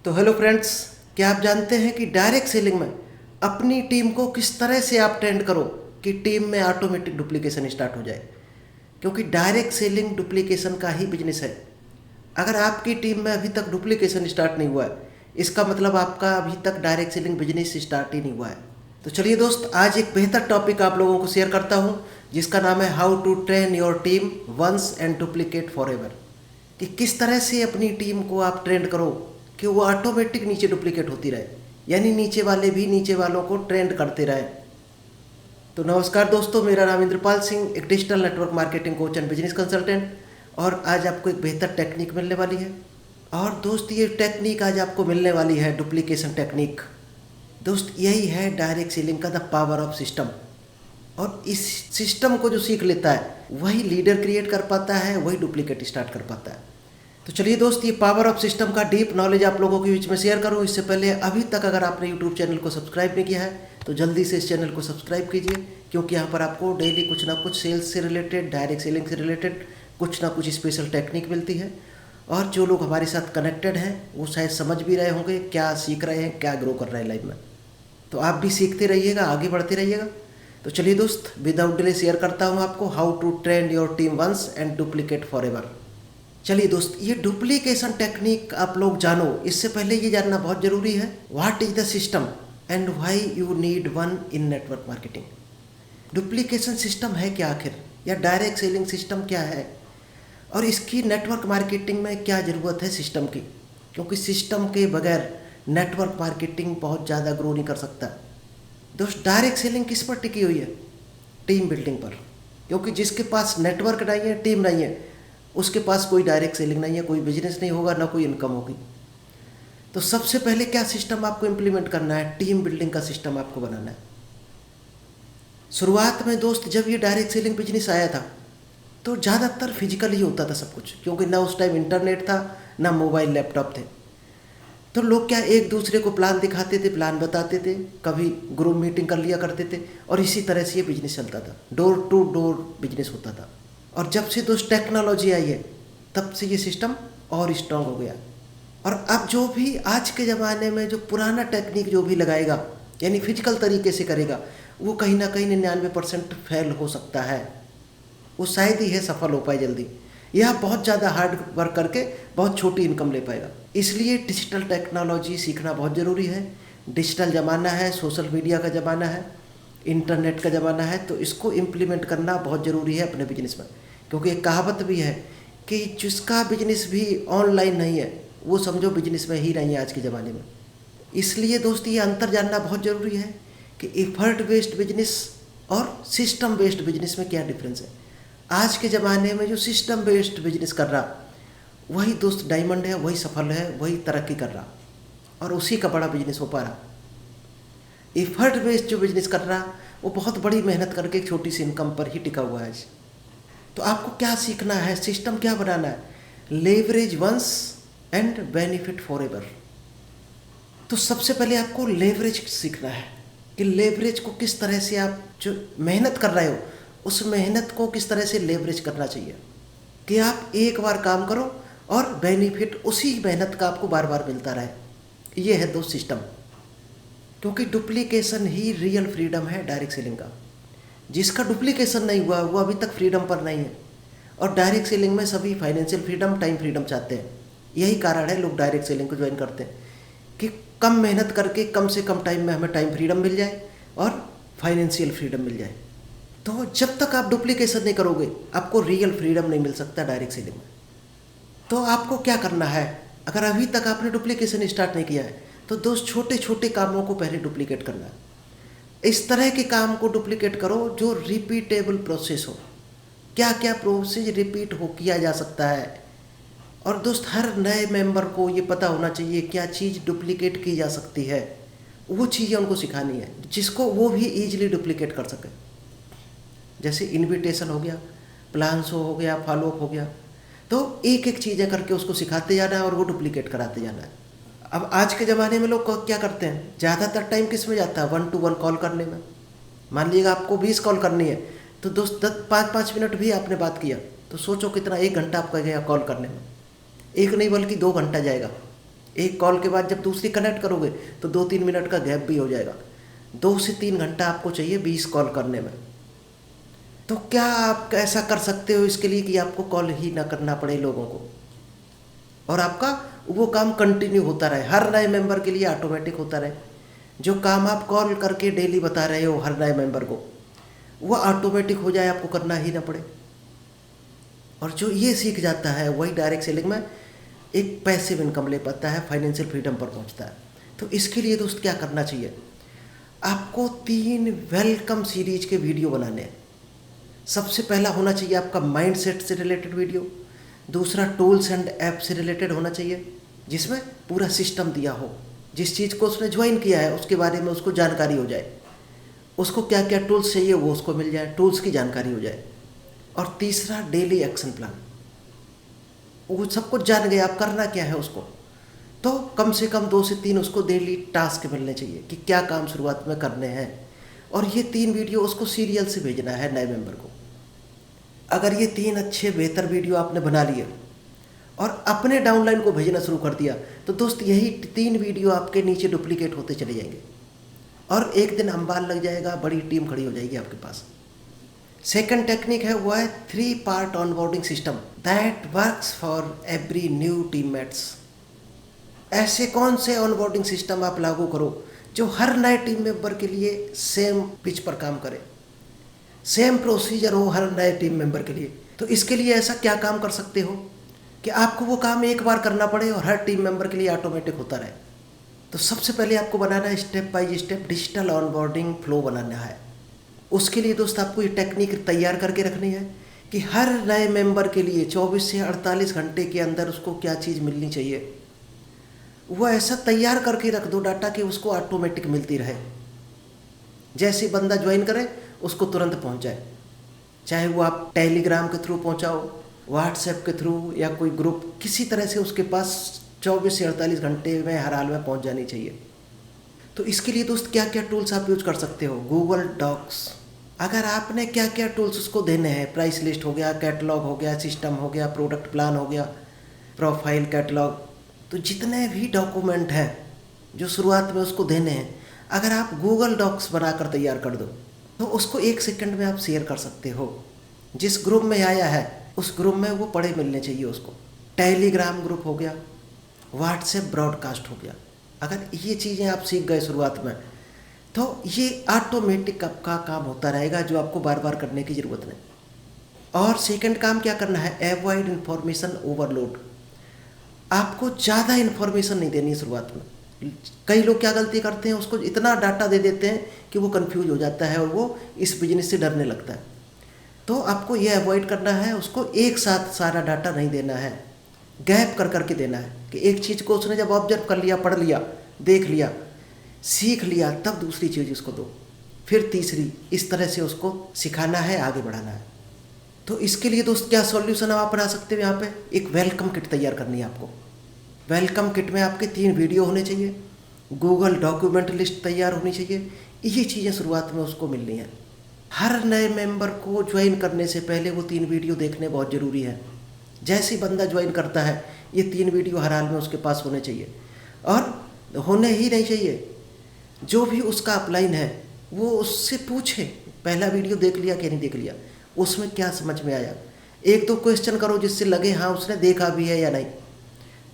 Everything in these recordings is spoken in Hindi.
तो हेलो फ्रेंड्स, क्या आप जानते हैं कि डायरेक्ट सेलिंग में अपनी टीम को किस तरह से आप ट्रेंड करो कि टीम में ऑटोमेटिक डुप्लीकेशन स्टार्ट हो जाए। क्योंकि डायरेक्ट सेलिंग डुप्लीकेशन का ही बिजनेस है। अगर आपकी टीम में अभी तक डुप्लीकेशन स्टार्ट नहीं हुआ है, इसका मतलब आपका अभी तक डायरेक्ट सेलिंग बिजनेस स्टार्ट ही नहीं हुआ है। तो चलिए दोस्त, आज एक बेहतर टॉपिक आप लोगों को शेयर करता हूँ, जिसका नाम है how to train your team once and duplicate forever. कि किस तरह से अपनी टीम को आप ट्रेंड करो कि वो ऑटोमेटिक नीचे डुप्लीकेट होती रहे, यानी नीचे वाले भी नीचे वालों को ट्रेंड करते रहे। तो नमस्कार दोस्तों, मेरा नाम इंद्रपाल सिंह, एक digital network marketing coach and business consultant. और आज आपको एक बेहतर टेक्निक मिलने वाली है। और दोस्त, ये टेक्निक आज आपको मिलने वाली है डुप्लीकेशन टेक्निक। दोस्त, यही है डायरेक्ट सेलिंग का द पावर ऑफ सिस्टम। और इस सिस्टम को जो सीख लेता है वही लीडर क्रिएट कर पाता है, वही डुप्लीकेट स्टार्ट कर पाता है। तो चलिए दोस्त, ये पावर ऑफ सिस्टम का डीप नॉलेज आप लोगों के बीच में शेयर करूं। इससे पहले अभी तक अगर आपने यूट्यूब चैनल को सब्सक्राइब नहीं किया है तो जल्दी से इस चैनल को सब्सक्राइब कीजिए, क्योंकि यहाँ पर आपको डेली कुछ ना कुछ सेल्स से रिलेटेड, डायरेक्ट सेलिंग से रिलेटेड कुछ ना कुछ स्पेशल टेक्निक मिलती है। और जो लोग हमारे साथ कनेक्टेड हैं वो शायद समझ भी रहे होंगे क्या सीख रहे हैं, क्या ग्रो कर रहे हैं लाइफ में। तो आप भी सीखते रहिएगा, आगे बढ़ते रहिएगा। तो चलिए दोस्त, विदाउट डिले शेयर करता हूँ आपको how to train your team once and duplicate forever. चलिए दोस्त, ये डुप्लीकेशन टेक्निक आप लोग जानो। इससे पहले ये जानना बहुत ज़रूरी है, what is the system and why you need one in network marketing. Duplication system है क्या आखिर, या डायरेक्ट सेलिंग सिस्टम क्या है, और इसकी नेटवर्क मार्केटिंग में क्या ज़रूरत है सिस्टम की। क्योंकि सिस्टम के बगैर नेटवर्क मार्केटिंग बहुत ज़्यादा ग्रो नहीं कर सकता। दोस्त, डायरेक्ट सेलिंग किस पर टिकी हुई है? टीम बिल्डिंग पर। क्योंकि जिसके पास नेटवर्क नहीं है, टीम नहीं है, उसके पास कोई डायरेक्ट सेलिंग नहीं है, कोई बिजनेस नहीं होगा, ना कोई इनकम होगी। तो सबसे पहले क्या सिस्टम आपको इम्प्लीमेंट करना है? टीम बिल्डिंग का सिस्टम आपको बनाना है। शुरुआत में दोस्त, जब ये डायरेक्ट सेलिंग बिजनेस आया था तो ज़्यादातर फिजिकल ही होता था सब कुछ, क्योंकि ना उस टाइम इंटरनेट था, ना मोबाइल लैपटॉप थे। तो लोग क्या एक दूसरे को प्लान दिखाते थे, प्लान बताते थे, कभी ग्रुप मीटिंग कर लिया करते थे, और इसी तरह से ये बिजनेस चलता था। डोर टू डोर बिजनेस होता था। और जब से दोस्त टेक्नोलॉजी आई है तब से ये सिस्टम और स्ट्रांग हो गया। और अब जो भी आज के ज़माने में जो पुराना टेक्निक जो भी लगाएगा, यानी फिजिकल तरीके से करेगा, वो कहीं ना कहीं 99% फेल हो सकता है। वो शायद ही है सफल हो पाए जल्दी, या बहुत ज़्यादा हार्ड वर्क करके बहुत छोटी इनकम ले पाएगा। इसलिए डिजिटल टेक्नोलॉजी सीखना बहुत ज़रूरी है। डिजिटल ज़माना है, सोशल मीडिया का ज़माना है, इंटरनेट का ज़माना है, तो इसको इम्प्लीमेंट करना बहुत ज़रूरी है अपने बिजनेस में। क्योंकि एक कहावत भी है कि जिसका बिजनेस भी ऑनलाइन नहीं है वो समझो बिजनेस में ही नहीं है आज के ज़माने में। इसलिए दोस्त, ये अंतर जानना बहुत ज़रूरी है कि एफर्ट बेस्ड बिजनेस और सिस्टम बेस्ड बिजनेस में क्या डिफरेंस है। आज के ज़माने में जो सिस्टम बेस्ड बिजनेस कर रहा वही दोस्त डायमंड है, वही सफल है, वही तरक्की कर रहा, और उसी का बड़ा बिजनेस हो पा रहा। एफर्ट बेस्ड जो बिजनेस कर रहा वो बहुत बड़ी मेहनत करके एक छोटी सी इनकम पर ही टिका हुआ है आज। तो आपको क्या सीखना है, सिस्टम क्या बनाना है? Leverage once and benefit forever. तो सबसे पहले आपको लेवरेज सीखना है कि लेवरेज को किस तरह से, आप जो मेहनत कर रहे हो उस मेहनत को किस तरह से लेवरेज करना चाहिए कि आप एक बार काम करो और बेनिफिट उसी मेहनत का आपको बार बार मिलता रहे। ये है दो सिस्टम। क्योंकि डुप्लीकेशन ही रियल फ्रीडम है डायरेक्ट सेलिंग का। जिसका डुप्लीकेशन नहीं हुआ वो अभी तक फ्रीडम पर नहीं है। और डायरेक्ट सेलिंग में सभी फाइनेंशियल फ्रीडम, टाइम फ्रीडम चाहते हैं। यही कारण है लोग डायरेक्ट सेलिंग को ज्वाइन करते हैं कि कम मेहनत करके कम से कम टाइम में हमें टाइम फ्रीडम मिल जाए और फाइनेंशियल फ्रीडम मिल जाए। तो जब तक आप डुप्लीकेशन नहीं करोगे आपको रियल फ्रीडम नहीं मिल सकता डायरेक्ट सेलिंग में। तो आपको क्या करना है, अगर अभी तक आपने डुप्लीकेशन स्टार्ट नहीं किया है तो दोस्त, छोटे छोटे कामों को पहले डुप्लीकेट करना है। इस तरह के काम को डुप्लीकेट करो जो रिपीटेबल प्रोसेस हो। क्या क्या प्रोसेस रिपीट हो किया जा सकता है। और दोस्त, हर नए मेंबर को ये पता होना चाहिए क्या चीज़ डुप्लीकेट की जा सकती है। वो चीज़ें उनको सिखानी है जिसको वो भी ईजिली डुप्लीकेट कर सके। जैसे इनविटेशन हो गया, प्लान शो हो गया, फॉलोअप हो गया। तो एक एक चीज़ें करके उसको सिखाते जाना है और वो डुप्लीकेट कराते जाना है। अब आज के ज़माने में लोग क्या करते हैं, ज़्यादातर टाइम किस में जाता है? 1-to-1 कॉल करने में। मान लीजिएगा आपको 20 कॉल करनी है तो दोस्त 5-5 मिनट भी आपने बात किया तो सोचो कितना, 1 घंटा आपका गया कॉल करने में। एक नहीं बल्कि 2 घंटा जाएगा। एक कॉल के बाद जब दूसरी कनेक्ट करोगे तो 2-3 मिनट का गैप भी हो जाएगा। 2 से 3 घंटा आपको चाहिए 20 कॉल करने में। तो क्या आप ऐसा कर सकते हो इसके लिए कि आपको कॉल ही ना करना पड़े लोगों को, और आपका वो काम कंटिन्यू होता रहे, हर नए मेंबर के लिए ऑटोमेटिक होता रहे। जो काम आप कॉल करके डेली बता रहे हो हर नए मेंबर को, वो ऑटोमेटिक हो जाए, आपको करना ही ना पड़े। और जो ये सीख जाता है वही डायरेक्ट सेलिंग में एक पैसिव इनकम ले पाता है, फाइनेंशियल फ्रीडम पर पहुंचता है। तो इसके लिए दोस्त क्या करना चाहिए, आपको 3 वेलकम सीरीज के वीडियो बनाने हैं। सबसे पहला होना चाहिए आपका माइंडसेट से रिलेटेड वीडियो। दूसरा टूल्स एंड ऐप से रिलेटेड होना चाहिए, जिसमें पूरा सिस्टम दिया हो, जिस चीज़ को उसने ज्वाइन किया है उसके बारे में उसको जानकारी हो जाए, उसको क्या क्या टूल्स चाहिए वो उसको मिल जाए, टूल्स की जानकारी हो जाए। और तीसरा डेली एक्शन प्लान, वो सब कुछ जान गए आप करना क्या है उसको, तो कम से कम 2 से 3 उसको डेली टास्क मिलने चाहिए कि क्या काम शुरुआत में करने हैं। और ये 3 वीडियो उसको सीरियल से भेजना है नए मेंबर को। अगर ये 3 अच्छे बेहतर वीडियो आपने बना लिए और अपने डाउनलाइन को भेजना शुरू कर दिया, तो दोस्त यही 3 वीडियो आपके नीचे डुप्लीकेट होते चले जाएंगे और एक दिन अंबाल लग जाएगा, बड़ी टीम खड़ी हो जाएगी आपके पास। सेकंड टेक्निक है वो है 3 part onboarding system that works for every new teammates. ऐसे कौन से ऑनबोर्डिंग सिस्टम आप लागू करो जो हर नए टीम मेंबर के लिए सेम पिच पर काम करे, सेम प्रोसीजर हो हर नए टीम मेंबर के लिए। तो इसके लिए ऐसा क्या काम कर सकते हो कि आपको वो काम एक बार करना पड़े और हर टीम मेंबर के लिए ऑटोमेटिक होता रहे। तो सबसे पहले आपको बनाना है step by step digital onboarding flow बनाना है। उसके लिए दोस्त आपको ये टेक्निक तैयार करके रखनी है कि हर नए मेंबर के लिए 24 से 48 घंटे के अंदर उसको क्या चीज़ मिलनी चाहिए, वो ऐसा तैयार करके रख दो डाटा कि उसको ऑटोमेटिक मिलती रहे। जैसे बंदा ज्वाइन करे उसको तुरंत पहुंच जाए, चाहे वो आप टेलीग्राम के थ्रू पहुंचाओ, व्हाट्सएप के थ्रू या कोई ग्रुप, किसी तरह से उसके पास 24 से 48 घंटे में हर हाल में पहुंच जानी चाहिए। तो इसके लिए दोस्त क्या क्या टूल्स आप यूज कर सकते हो, गूगल डॉक्स। अगर आपने क्या क्या टूल्स उसको देने हैं, प्राइस लिस्ट हो गया, कैटलॉग हो गया, सिस्टम हो गया, प्रोडक्ट प्लान हो गया, प्रोफाइल कैटलॉग, तो जितने भी डॉक्यूमेंट हैं जो शुरुआत में उसको देने हैं, अगर आप गूगल डॉक्स बनाकर तैयार कर दो तो उसको 1 सेकंड में आप शेयर कर सकते हो। जिस ग्रुप में आया है उस ग्रुप में वो पढ़े मिलने चाहिए उसको। टेलीग्राम ग्रुप हो गया, व्हाट्सएप ब्रॉडकास्ट हो गया। अगर ये चीज़ें आप सीख गए शुरुआत में तो ये ऑटोमेटिक आपका काम होता रहेगा, जो आपको बार बार करने की ज़रूरत नहीं। और सेकंड काम क्या करना है, अवॉइड इन्फॉर्मेशन ओवरलोड। आपको ज़्यादा इन्फॉर्मेशन नहीं देनी शुरुआत में। कई लोग क्या गलती करते हैं, उसको इतना डाटा दे देते हैं कि वो कंफ्यूज हो जाता है और वो इस बिजनेस से डरने लगता है। तो आपको ये अवॉइड करना है, उसको एक साथ सारा डाटा नहीं देना है, गैप कर करके देना है कि एक चीज़ को उसने जब ऑब्जर्व कर लिया, पढ़ लिया, देख लिया, सीख लिया, तब दूसरी चीज़ उसको दो, फिर तीसरी, इस तरह से उसको सिखाना है, आगे बढ़ाना है। तो इसके लिए दोस्त क्या सॉल्यूशन आप बना सकते हो, यहाँ पे एक वेलकम किट तैयार करनी है आपको। वेलकम किट में आपके 3 वीडियो होने चाहिए, गूगल डॉक्यूमेंट लिस्ट तैयार होनी चाहिए। ये चीज़ें शुरुआत में उसको मिलनी है। हर नए मेंबर को ज्वाइन करने से पहले वो 3 वीडियो देखने बहुत ज़रूरी है। जैसे बंदा ज्वाइन करता है ये 3 वीडियो हर हाल में उसके पास होने चाहिए, और होने ही नहीं चाहिए। जो भी उसका अपलाइन है वो उससे पूछे, पहला वीडियो देख लिया कि नहीं देख लिया, उसमें क्या समझ में आया। 1-2 क्वेश्चन करो जिससे लगे हाँ उसने देखा भी है या नहीं।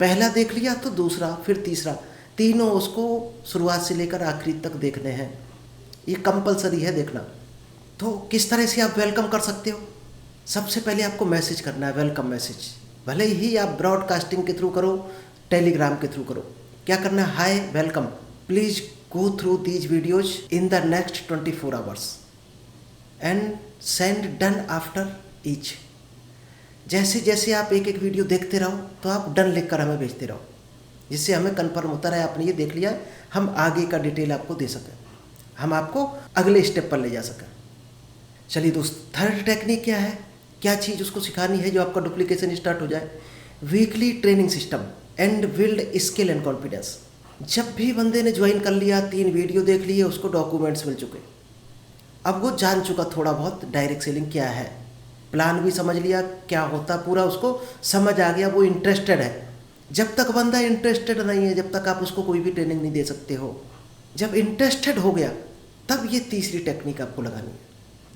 पहला देख लिया तो दूसरा, फिर तीसरा, तीनों उसको शुरुआत से लेकर आखिरी तक देखने हैं। ये कंपलसरी है देखना। तो किस तरह से आप वेलकम कर सकते हो, सबसे पहले आपको मैसेज करना है, वेलकम मैसेज। भले ही आप ब्रॉडकास्टिंग के थ्रू करो, टेलीग्राम के थ्रू करो। क्या करना है, hi welcome, please go through these videos in the next 24 hours and send done after each. जैसे जैसे आप एक एक वीडियो देखते रहो तो आप डन लिख कर हमें भेजते रहो, जिससे हमें कन्फर्म होता रहे आपने ये देख लिया, हम आगे का डिटेल आपको दे सकें, हम आपको अगले स्टेप पर ले जा सकें। चलिए दोस्त, थर्ड टेक्निक क्या है, क्या चीज़ उसको सिखानी है जो आपका डुप्लीकेशन स्टार्ट हो जाए। Weekly training system and build skill and confidence. जब भी बंदे ने ज्वाइन कर लिया, 3 वीडियो देख लिए, उसको डॉक्यूमेंट्स मिल चुके, अब वो जान चुका थोड़ा बहुत डायरेक्ट सेलिंग क्या है, प्लान भी समझ लिया क्या होता, पूरा उसको समझ आ गया, वो इंटरेस्टेड है जब तक बंदा इंटरेस्टेड नहीं है, जब तक आप उसको कोई भी ट्रेनिंग नहीं दे सकते हो। जब इंटरेस्टेड हो गया तब ये तीसरी टेक्निक आपको लगानी है,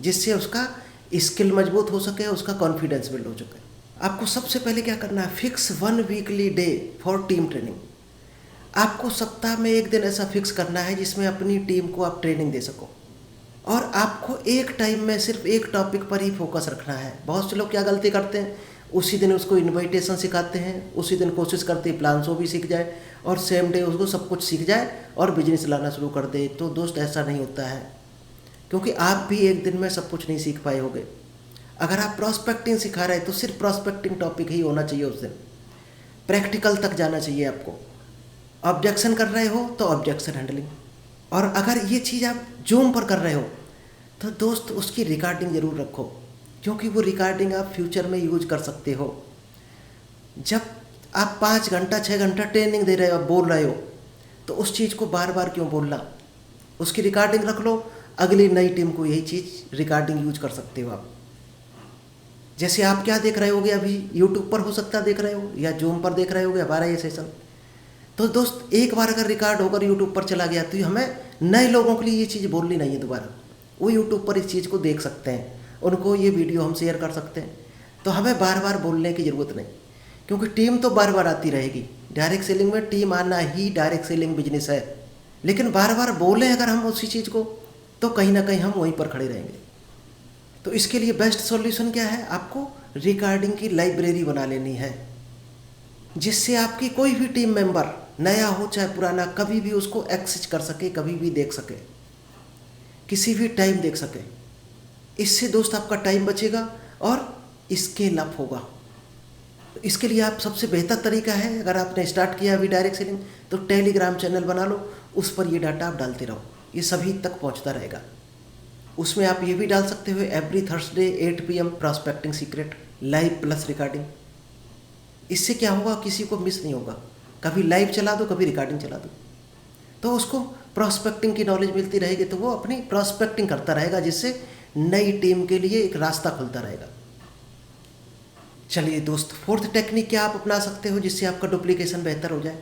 जिससे उसका स्किल मजबूत हो सके, उसका कॉन्फिडेंस बिल्ड हो सके। आपको सबसे पहले क्या करना है, fix 1 weekly day for team training. आपको सप्ताह में एक दिन ऐसा फिक्स करना है जिसमें अपनी टीम को आप ट्रेनिंग दे सको, और आपको एक टाइम में सिर्फ एक टॉपिक पर ही फोकस रखना है। बहुत से लोग क्या गलती करते हैं, उसी दिन उसको इन्विटेशन सिखाते हैं, उसी दिन कोशिश करते हैं प्लान शो भी सीख जाए और सेम डे उसको सब कुछ सीख जाए और बिजनेस लाना शुरू कर दे। तो दोस्त ऐसा नहीं होता है, क्योंकि आप भी एक दिन में सब कुछ नहीं सीख पाए होगे। अगर आप प्रॉस्पेक्टिंग सिखा रहे हैं तो सिर्फ प्रॉस्पेक्टिंग टॉपिक ही होना चाहिए उस दिन, प्रैक्टिकल तक जाना चाहिए आपको। ऑब्जेक्शन कर रहे हो तो ऑब्जेक्शन हैंडलिंग, और अगर ये चीज़ आप जूम पर कर रहे हो तो दोस्त उसकी रिकॉर्डिंग ज़रूर रखो, क्योंकि वो रिकॉर्डिंग आप फ्यूचर में यूज कर सकते हो। जब आप 5 घंटा 6 घंटा ट्रेनिंग दे रहे हो, बोल रहे हो, तो उस चीज़ को बार बार क्यों बोलना, उसकी रिकॉर्डिंग रख लो। अगली नई टीम को यही चीज़ रिकॉर्डिंग यूज कर सकते हो आप। जैसे आप क्या देख रहे होगे अभी, यूट्यूब पर हो सकता है देख रहे हो, या जूम पर देख रहे होगे हमारा ये सेशन। तो दोस्त एक बार अगर रिकॉर्ड होकर यूट्यूब पर चला गया तो हमें नए लोगों के लिए ये चीज़ बोलनी नहीं है दोबारा। वो यूट्यूब पर इस चीज़ को देख सकते हैं, उनको ये वीडियो हम शेयर कर सकते हैं। तो हमें बार बार बोलने की ज़रूरत नहीं, क्योंकि टीम तो बार बार आती रहेगी। डायरेक्ट सेलिंग में टीम आना ही डायरेक्ट सेलिंग बिजनेस है, लेकिन बार बार बोलें अगर हम उसी चीज़ को, तो कहीं ना कहीं हम वहीं पर खड़े रहेंगे। तो इसके लिए बेस्ट सॉल्यूशन क्या है, आपको रिकॉर्डिंग की लाइब्रेरी बना लेनी है, जिससे आपकी कोई भी टीम मेंबर, नया हो चाहे पुराना, कभी भी उसको एक्सेस कर सके, कभी भी देख सके, किसी भी टाइम देख सके। इससे दोस्त आपका टाइम बचेगा और स्केल अप होगा। इसके लिए आप सबसे बेहतर तरीका है, अगर आपने स्टार्ट किया अभी डायरेक्ट सेलिंग, तो टेलीग्राम चैनल बना लो, उस पर ये डाटा आप डालते रहो, ये सभी तक पहुंचता रहेगा। उसमें आप ये भी डाल सकते हो every Thursday 8 PM prospecting secret live plus recording. इससे क्या होगा, किसी को मिस नहीं होगा। कभी लाइव चला दो, कभी रिकॉर्डिंग चला दो, तो उसको प्रॉस्पेक्टिंग की नॉलेज मिलती रहेगी, तो वो अपनी प्रॉस्पेक्टिंग करता रहेगा, जिससे नई टीम के लिए एक रास्ता खुलता रहेगा। चलिए दोस्त, 4th टेक्निक क्या आप अपना सकते हो जिससे आपका डुप्लीकेशन बेहतर हो जाए,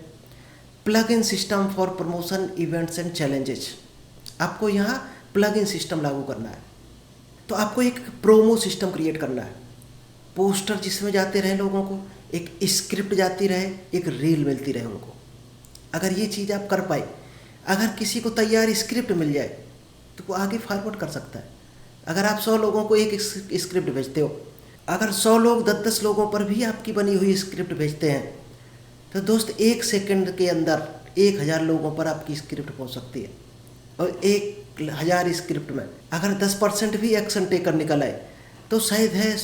plug in system for promotion events and challenges. आपको यहाँ प्लग इन सिस्टम लागू करना है। तो आपको एक प्रोमो सिस्टम क्रिएट करना है, पोस्टर जिसमें जाते रहे लोगों को, एक स्क्रिप्ट जाती रहे, एक रील मिलती रहे उनको। अगर ये चीज़ आप कर पाए, अगर किसी को तैयार स्क्रिप्ट मिल जाए तो वो आगे फॉरवर्ड कर सकता है। अगर आप 100 लोगों को एक स्क्रिप्ट भेजते हो, अगर 100 लोग 10-10 लोगों पर भी आपकी बनी हुई स्क्रिप्ट भेजते हैं, तो दोस्त 1 सेकंड के अंदर 1000 लोगों पर आपकी स्क्रिप्ट पहुंच सकती है। और 1000 स्क्रिप्ट में अगर 10% भी एक्शन टेकर निकल आए, तो शायद है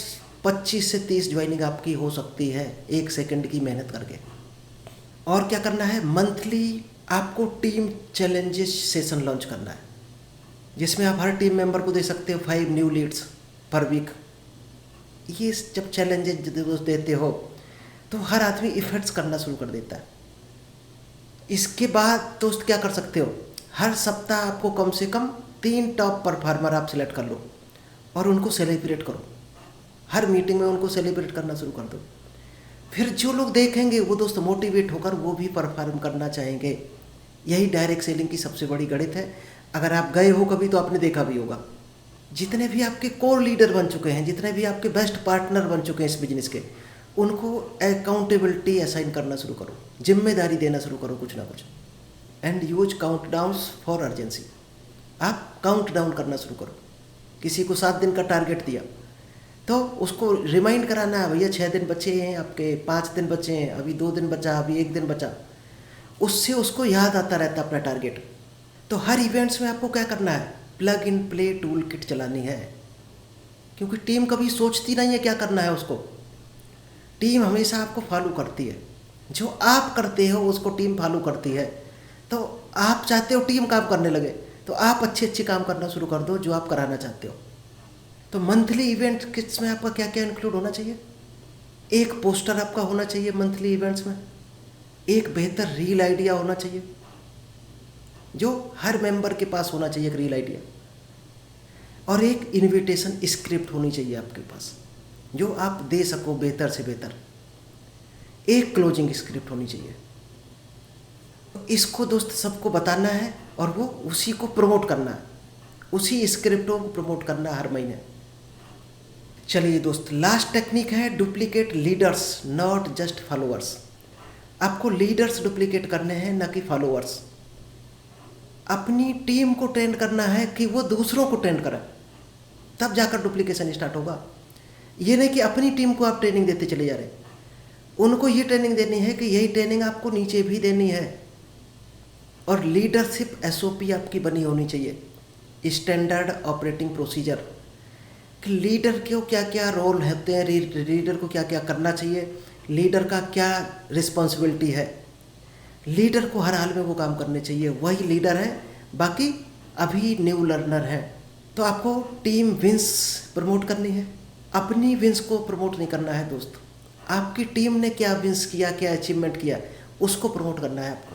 25 से 30 ज्वाइनिंग आपकी हो सकती है 1 सेकंड की मेहनत करके। और क्या करना है, मंथली आपको टीम चैलेंजेस सेशन लॉन्च करना है, जिसमें आप हर टीम मेंबर को दे सकते हो 5 न्यू लीड्स पर वीक। ये जब चैलेंजेस देते हो तो हर आदमी इफेक्ट्स करना शुरू कर देता है। इसके बाद दोस्त क्या कर सकते हो, हर सप्ताह आपको कम से कम 3 टॉप परफॉर्मर आप सिलेक्ट कर लो और उनको सेलिब्रेट करो। हर मीटिंग में उनको सेलिब्रेट करना शुरू कर दो। फिर जो लोग देखेंगे वो दोस्त मोटिवेट होकर वो भी परफॉर्म करना चाहेंगे। यही डायरेक्ट सेलिंग की सबसे बड़ी गणित है। अगर आप गए हो कभी तो आपने देखा भी होगा, जितने भी आपके कोर लीडर बन चुके हैं, जितने भी आपके बेस्ट पार्टनर बन चुके हैं इस बिजनेस के, उनको अकाउंटेबिलिटी असाइन करना शुरू करो, जिम्मेदारी देना शुरू करो कुछ ना कुछ। And use countdowns for urgency. आप काउंट डाउन करना शुरू करो। किसी को 7 दिन का टारगेट दिया तो उसको रिमाइंड कराना है, भैया 6 दिन बचे हैं आपके, 5 दिन बचे हैं, अभी 2 दिन बचा, अभी 1 दिन बचा। उससे उसको याद आता रहता अपना टारगेट। तो हर इवेंट्स में आपको क्या करना है, plug in play tool kit चलानी है, क्योंकि टीम कभी सोचती नहीं है क्या करना है उसको। टीम हमेशा आपको फॉलो करती है, जो आप करते हो उसको टीम फॉलो करती है। तो आप चाहते हो टीम काम करने लगे, तो आप अच्छे अच्छे काम करना शुरू कर दो जो आप कराना चाहते हो। तो मंथली इवेंट किट्स में आपका क्या क्या इंक्लूड होना चाहिए, एक पोस्टर आपका होना चाहिए मंथली इवेंट्स में, एक बेहतर रील आइडिया होना चाहिए जो हर मेंबर के पास होना चाहिए, एक रील आइडिया, और एक इनविटेशन स्क्रिप्ट होनी चाहिए आपके पास जो आप दे सको बेहतर से बेहतर। एक क्लोजिंग स्क्रिप्ट होनी चाहिए। इसको दोस्त सबको बताना है और वो उसी को प्रमोट करना है, उसी स्क्रिप्टों को प्रमोट करना हर महीने। चलिए दोस्त, लास्ट टेक्निक है duplicate leaders not just followers. आपको लीडर्स डुप्लीकेट करने हैं, ना कि फॉलोअर्स। अपनी टीम को ट्रेन करना है कि वो दूसरों को ट्रेन करें, तब जाकर डुप्लीकेशन स्टार्ट होगा। ये नहीं कि अपनी टीम को आप ट्रेनिंग देते चले जा रहे, उनको ये ट्रेनिंग देनी है कि यही ट्रेनिंग आपको नीचे भी देनी है। और लीडरशिप SOP आपकी बनी होनी चाहिए, स्टैंडर्ड ऑपरेटिंग प्रोसीजर, कि लीडर को क्या क्या रोल होते हैं, लीडर को क्या क्या करना चाहिए, लीडर का क्या रिस्पॉन्सिबिलिटी है। लीडर को हर हाल में वो काम करने चाहिए, वही लीडर है। बाकी अभी न्यू लर्नर है, तो आपको टीम विंस प्रमोट करनी है, अपनी विंस को प्रमोट नहीं करना है दोस्त। आपकी टीम ने क्या विंस किया, क्या अचीवमेंट किया, उसको प्रमोट करना है आपको।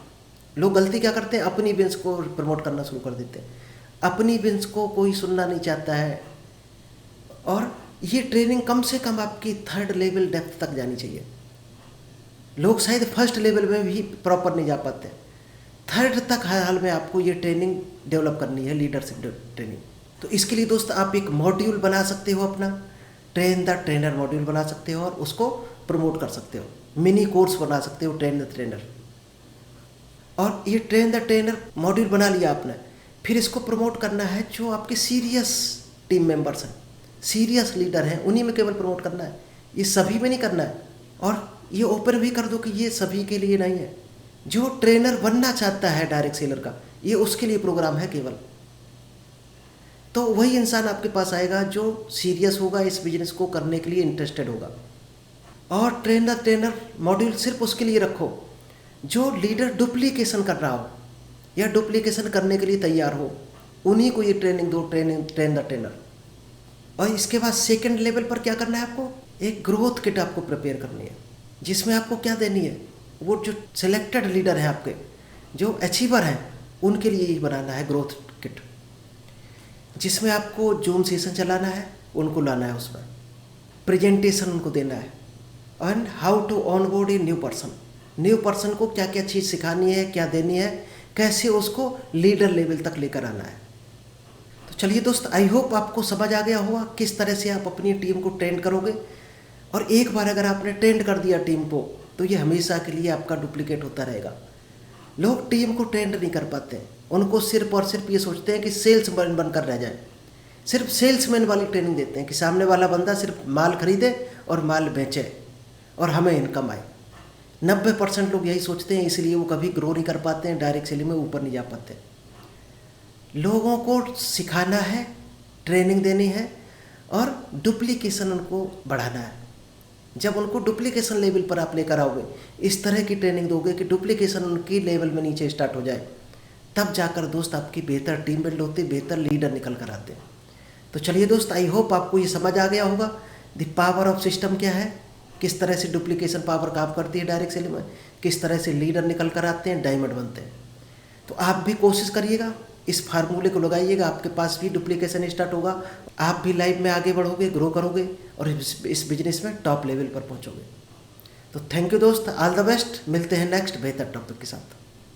लोग गलती क्या करते हैं, अपनी विंस को प्रमोट करना शुरू कर देते हैं। अपनी विंस को कोई सुनना नहीं चाहता है। और ये ट्रेनिंग कम से कम आपकी 3rd लेवल डेप्थ तक जानी चाहिए। लोग शायद 1st लेवल में भी प्रॉपर नहीं जा पाते, 3rd तक हर हाल में आपको ये ट्रेनिंग डेवलप करनी है, लीडरशिप ट्रेनिंग। तो इसके लिए दोस्त आप एक मॉड्यूल बना सकते हो, अपना ट्रेन द ट्रेनर मॉड्यूल बना सकते हो और उसको प्रमोट कर सकते हो। मिनी कोर्स बना सकते हो, ट्रेन द ट्रेनर। और ये ट्रेन द ट्रेनर मॉड्यूल बना लिया आपने, फिर इसको प्रमोट करना है जो आपके सीरियस टीम मेंबर्स हैं, सीरियस लीडर हैं, उन्हीं में केवल प्रमोट करना है, ये सभी में नहीं करना है। और ये ओपन भी कर दो कि ये सभी के लिए नहीं है। जो ट्रेनर बनना चाहता है डायरेक्ट सेलर का, ये उसके लिए प्रोग्राम है केवल। तो वही इंसान आपके पास आएगा जो सीरियस होगा, इस बिजनेस को करने के लिए इंटरेस्टेड होगा। और ट्रेनर मॉड्यूल सिर्फ उसके लिए रखो जो लीडर डुप्लीकेशन कर रहा हो या डुप्लीकेशन करने के लिए तैयार हो, उन्हीं को ये ट्रेनिंग दो, ट्रेन द ट्रेनर। और इसके बाद 2nd लेवल पर क्या करना है, आपको एक ग्रोथ किट आपको प्रिपेयर करनी है, जिसमें आपको क्या देनी है, वो जो सिलेक्टेड लीडर हैं आपके, जो अचीवर हैं, उनके लिए ही बनाना है ग्रोथ किट, जिसमें आपको जूम सेशन चलाना है, उनको लाना है, उसमें प्रेजेंटेशन उनको देना है, and how to onboard a new person को क्या क्या चीज़ सिखानी है, क्या देनी है, कैसे उसको लीडर लेवल तक लेकर आना है। तो चलिए दोस्त, आई होप आपको समझ आ गया होगा किस तरह से आप अपनी टीम को ट्रेन करोगे। और एक बार अगर आपने ट्रेंड कर दिया टीम को, तो ये हमेशा के लिए आपका डुप्लीकेट होता रहेगा। लोग टीम को ट्रेंड नहीं कर पाते हैं, उनको सिर्फ और सिर्फ ये सोचते हैं कि सेल्समैन बनकर रह जाए, सिर्फ सेल्समैन वाली ट्रेनिंग देते हैं कि सामने वाला बंदा सिर्फ माल खरीदे और माल बेचे और हमें इनकम आए। 90% लोग यही सोचते हैं, इसलिए वो कभी ग्रो नहीं कर पाते हैं, डायरेक्ट सेलिंग में ऊपर नहीं जा पाते। लोगों को सिखाना है, ट्रेनिंग देनी है और डुप्लीकेशन उनको बढ़ाना है। जब उनको डुप्लीकेशन लेवल पर आप लेकर आओगे, इस तरह की ट्रेनिंग दोगे कि डुप्लीकेशन उनकी लेवल में नीचे स्टार्ट हो जाए, तब जाकर दोस्त आपकी बेहतर टीम बिल्ड होती, बेहतर लीडर निकल कर आते हैं। तो चलिए दोस्त, आई होप आपको ये समझ आ गया होगा द पावर ऑफ सिस्टम क्या है, किस तरह से डुप्लीकेशन पावर काम करती है डायरेक्ट सेलिंग में, किस तरह से लीडर निकल कर आते हैं, डायमंड बनते हैं। तो आप भी कोशिश करिएगा, इस फार्मूले को लगाइएगा, आपके पास भी डुप्लीकेशन स्टार्ट होगा, आप भी लाइफ में आगे बढ़ोगे, ग्रो करोगे और इस बिजनेस में टॉप लेवल पर पहुंचोगे। तो थैंक यू दोस्त, ऑल द बेस्ट, मिलते हैं नेक्स्ट बेहतर टॉपिक के साथ।